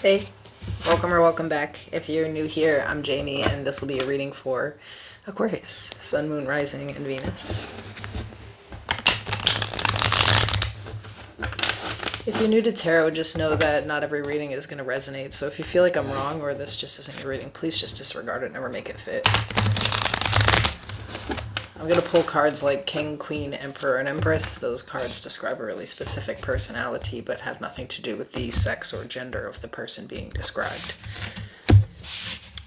Hey, welcome or welcome back. If you're new here, I'm Jamie, and this will be a reading for Aquarius, Sun, Moon, Rising, and Venus. If you're new to tarot, just know that not every reading is going to resonate, so if you feel like I'm wrong or this just isn't your reading, please just disregard it, never make it fit. I'm going to pull cards like King, Queen, Emperor, and Empress. Those cards describe a really specific personality but have nothing to do with the sex or gender of the person being described.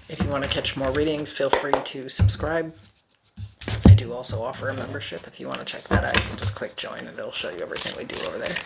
If you want to catch more readings, feel free to subscribe. I do also offer a membership. If you want to check that out, you can just click join and it'll show you everything we do over there.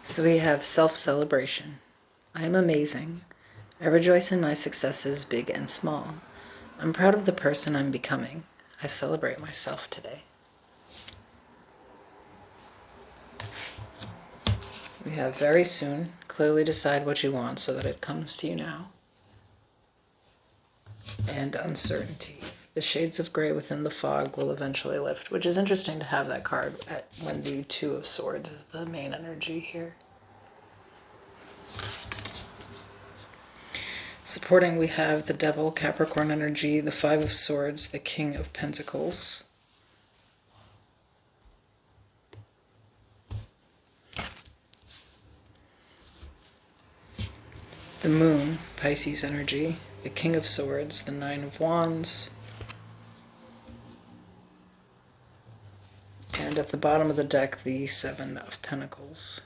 So we have self-celebration. I am amazing. I rejoice in my successes, big and small. I'm proud of the person I'm becoming. I celebrate myself today. We have very soon. Clearly decide what you want so that it comes to you now. And uncertainty. The shades of gray within the fog will eventually lift, which is interesting to have that card when the Two of Swords is the main energy here. Supporting, we have the Devil, Capricorn energy, the Five of Swords, the King of Pentacles. The Moon, Pisces energy, the King of Swords, the Nine of Wands. And at the bottom of the deck, the Seven of Pentacles.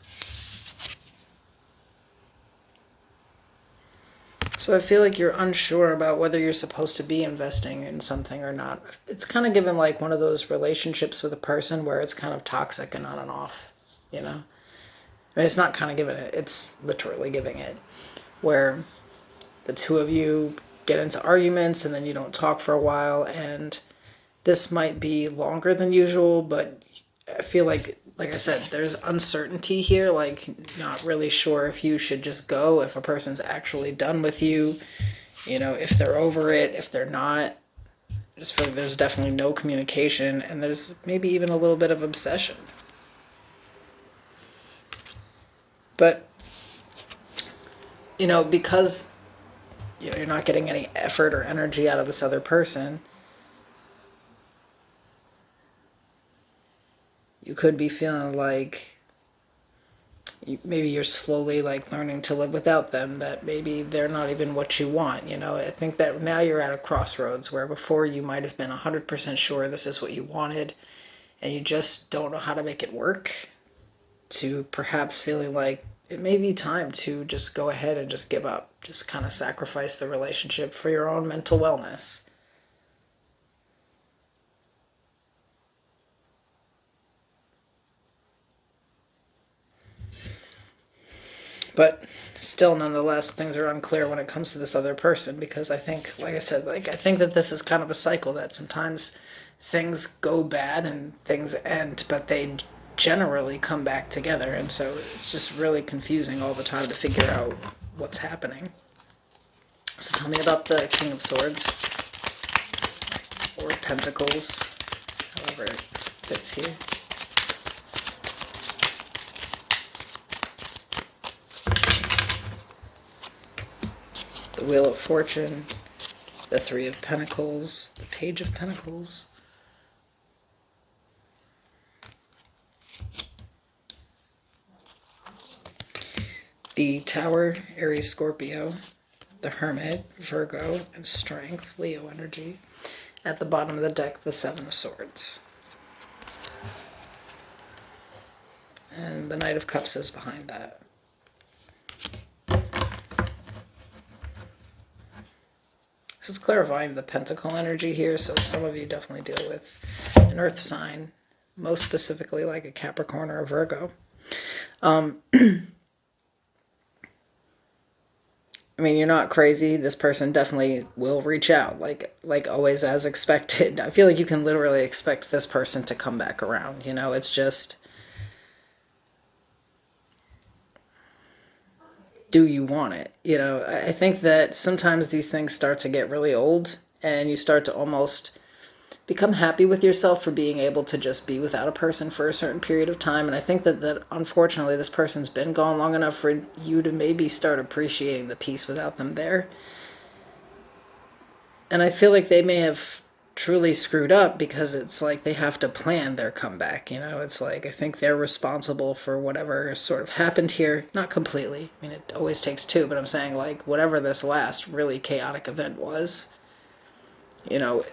So I feel like you're unsure about whether you're supposed to be investing in something or not. It's kind of given like one of those relationships with a person where it's kind of toxic and on and off, you know? I mean, it's not kind of giving it, it's literally giving it. Where the two of you get into arguments and then you don't talk for a while, and this might be longer than usual, but I feel like I said, there's uncertainty here, like not really sure if you should just go, if a person's actually done with you, you know, if they're over it, if they're not. I just feel like there's definitely no communication, and there's maybe even a little bit of obsession. But, you know, because you're not getting any effort or energy out of this other person, you could be feeling like maybe you're slowly like learning to live without them, that maybe they're not even what you want, you know. I think that now you're at a crossroads where before you might have been 100% sure this is what you wanted, and you just don't know how to make it work, to perhaps feeling like it may be time to just go ahead and just give up, just kind of sacrifice the relationship for your own mental wellness. But still, nonetheless, things are unclear when it comes to this other person, because I think, like I said, I think that this is kind of a cycle, that sometimes things go bad and things end, but they generally come back together. And so it's just really confusing all the time to figure out what's happening. So tell me about the King of Swords, or Pentacles, however it fits here. The Wheel of Fortune, the Three of Pentacles, the Page of Pentacles. The Tower, Aries, Scorpio, the Hermit, Virgo, and Strength, Leo energy. At the bottom of the deck, the Seven of Swords. And the Knight of Cups is behind that. This is clarifying the Pentacle energy here, so some of you definitely deal with an earth sign, most specifically like a Capricorn or a Virgo. I mean, you're not crazy. This person definitely will reach out, like always, as expected. I feel like you can literally expect this person to come back around. You know, it's just, do you want it? You know, I think that sometimes these things start to get really old, and you start to almost become happy with yourself for being able to just be without a person for a certain period of time. And I think that unfortunately this person's been gone long enough for you to maybe start appreciating the peace without them there. And I feel like they may have truly screwed up, because it's like they have to plan their comeback. You know, it's like, I think they're responsible for whatever sort of happened here. Not completely. I mean, it always takes two, but I'm saying, like, whatever this last really chaotic event was, you know,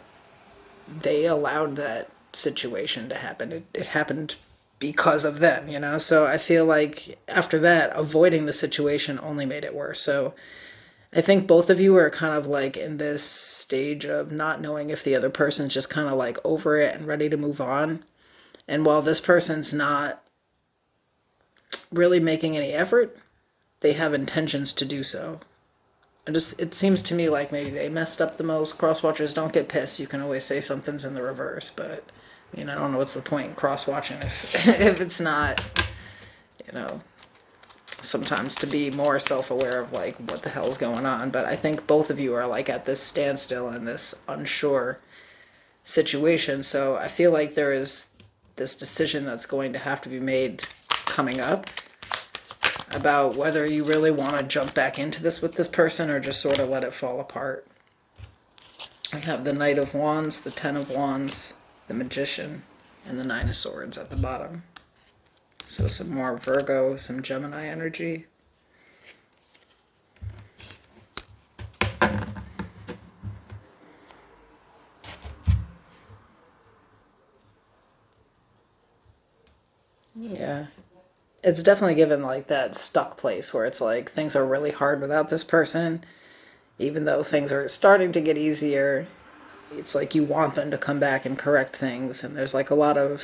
they allowed that situation to happen. It happened because of them, you know? So I feel like after that, avoiding the situation only made it worse. So I think both of you are kind of like in this stage of not knowing if the other person's just kind of like over it and ready to move on. And while this person's not really making any effort, they have intentions to do so. It seems to me like maybe they messed up the most. Cross-watchers, don't get pissed. You can always say something's in the reverse, but, I mean, I don't know what's the point in cross-watching if it's not, you know, sometimes to be more self-aware of, like, what the hell's going on. But I think both of you are, like, at this standstill in this unsure situation. So I feel like there is this decision that's going to have to be made coming up about whether you really want to jump back into this with this person or just sort of let it fall apart. I have the Knight of Wands, the Ten of Wands, the Magician, and the Nine of Swords at the bottom. So some more Virgo, some Gemini energy. Yeah. It's definitely given like that stuck place where it's like things are really hard without this person. Even though things are starting to get easier, it's like you want them to come back and correct things. And there's like a lot of,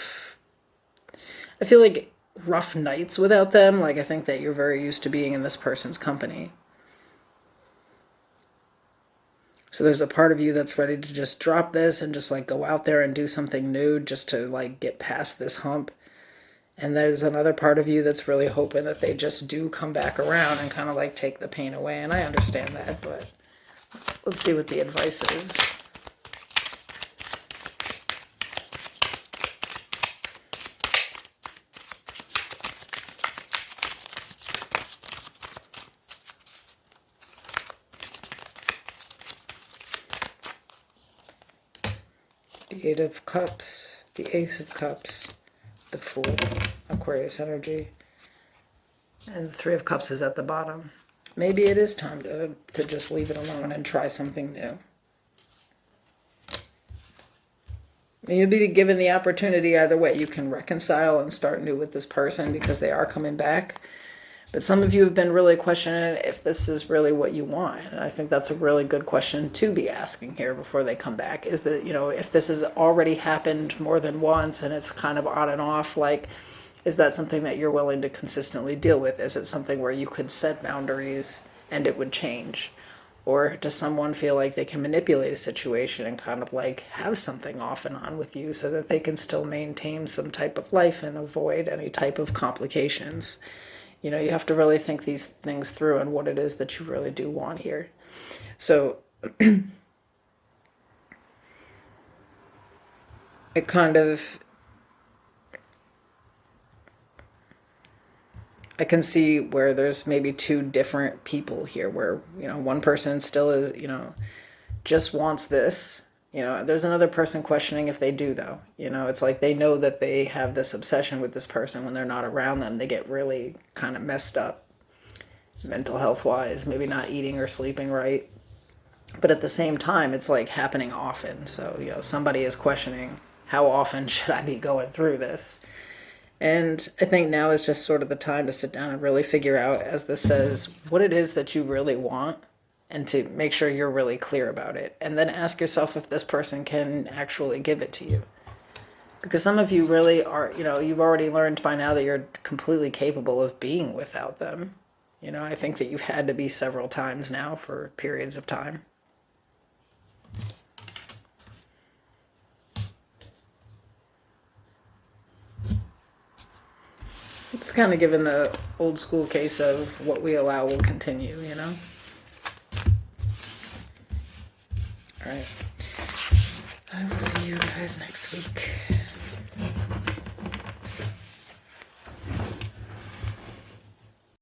I feel like, rough nights without them. Like, I think that you're very used to being in this person's company. So there's a part of you that's ready to just drop this and just like go out there and do something new just to like get past this hump. And there's another part of you that's really hoping that they just do come back around and kind of like take the pain away. And I understand that, but let's see what the advice is. The Eight of Cups, the Ace of Cups, the Fool, Aquarius energy, and the Three of Cups is at the bottom. Maybe it is time to just leave it alone and try something new. I mean, you'll be given the opportunity either way. You can reconcile and start new with this person because they are coming back. But some of you have been really questioning if this is really what you want. And I think that's a really good question to be asking here before they come back. Is that, you know, if this has already happened more than once and it's kind of on and off, like, is that something that you're willing to consistently deal with? Is it something where you could set boundaries and it would change? Or does someone feel like they can manipulate a situation and kind of like have something off and on with you so that they can still maintain some type of life and avoid any type of complications? You know, you have to really think these things through and what it is that you really do want here. So it kind of, I can see where there's maybe two different people here where, you know, one person still is, you know, just wants this. You know, there's another person questioning if they do, though. You know, it's like they know that they have this obsession with this person. When they're not around them, they get really kind of messed up mental health wise, maybe not eating or sleeping right. But at the same time, it's like happening often. So, you know, somebody is questioning, how often should I be going through this? And I think now is just sort of the time to sit down and really figure out, as this says, what it is that you really want, and to make sure you're really clear about it. And then ask yourself if this person can actually give it to you. Because some of you really are, you know, you've already learned by now that you're completely capable of being without them. You know, I think that you've had to be several times now for periods of time. It's kind of given the old school case of what we allow will continue, you know? All right. I will see you guys next week.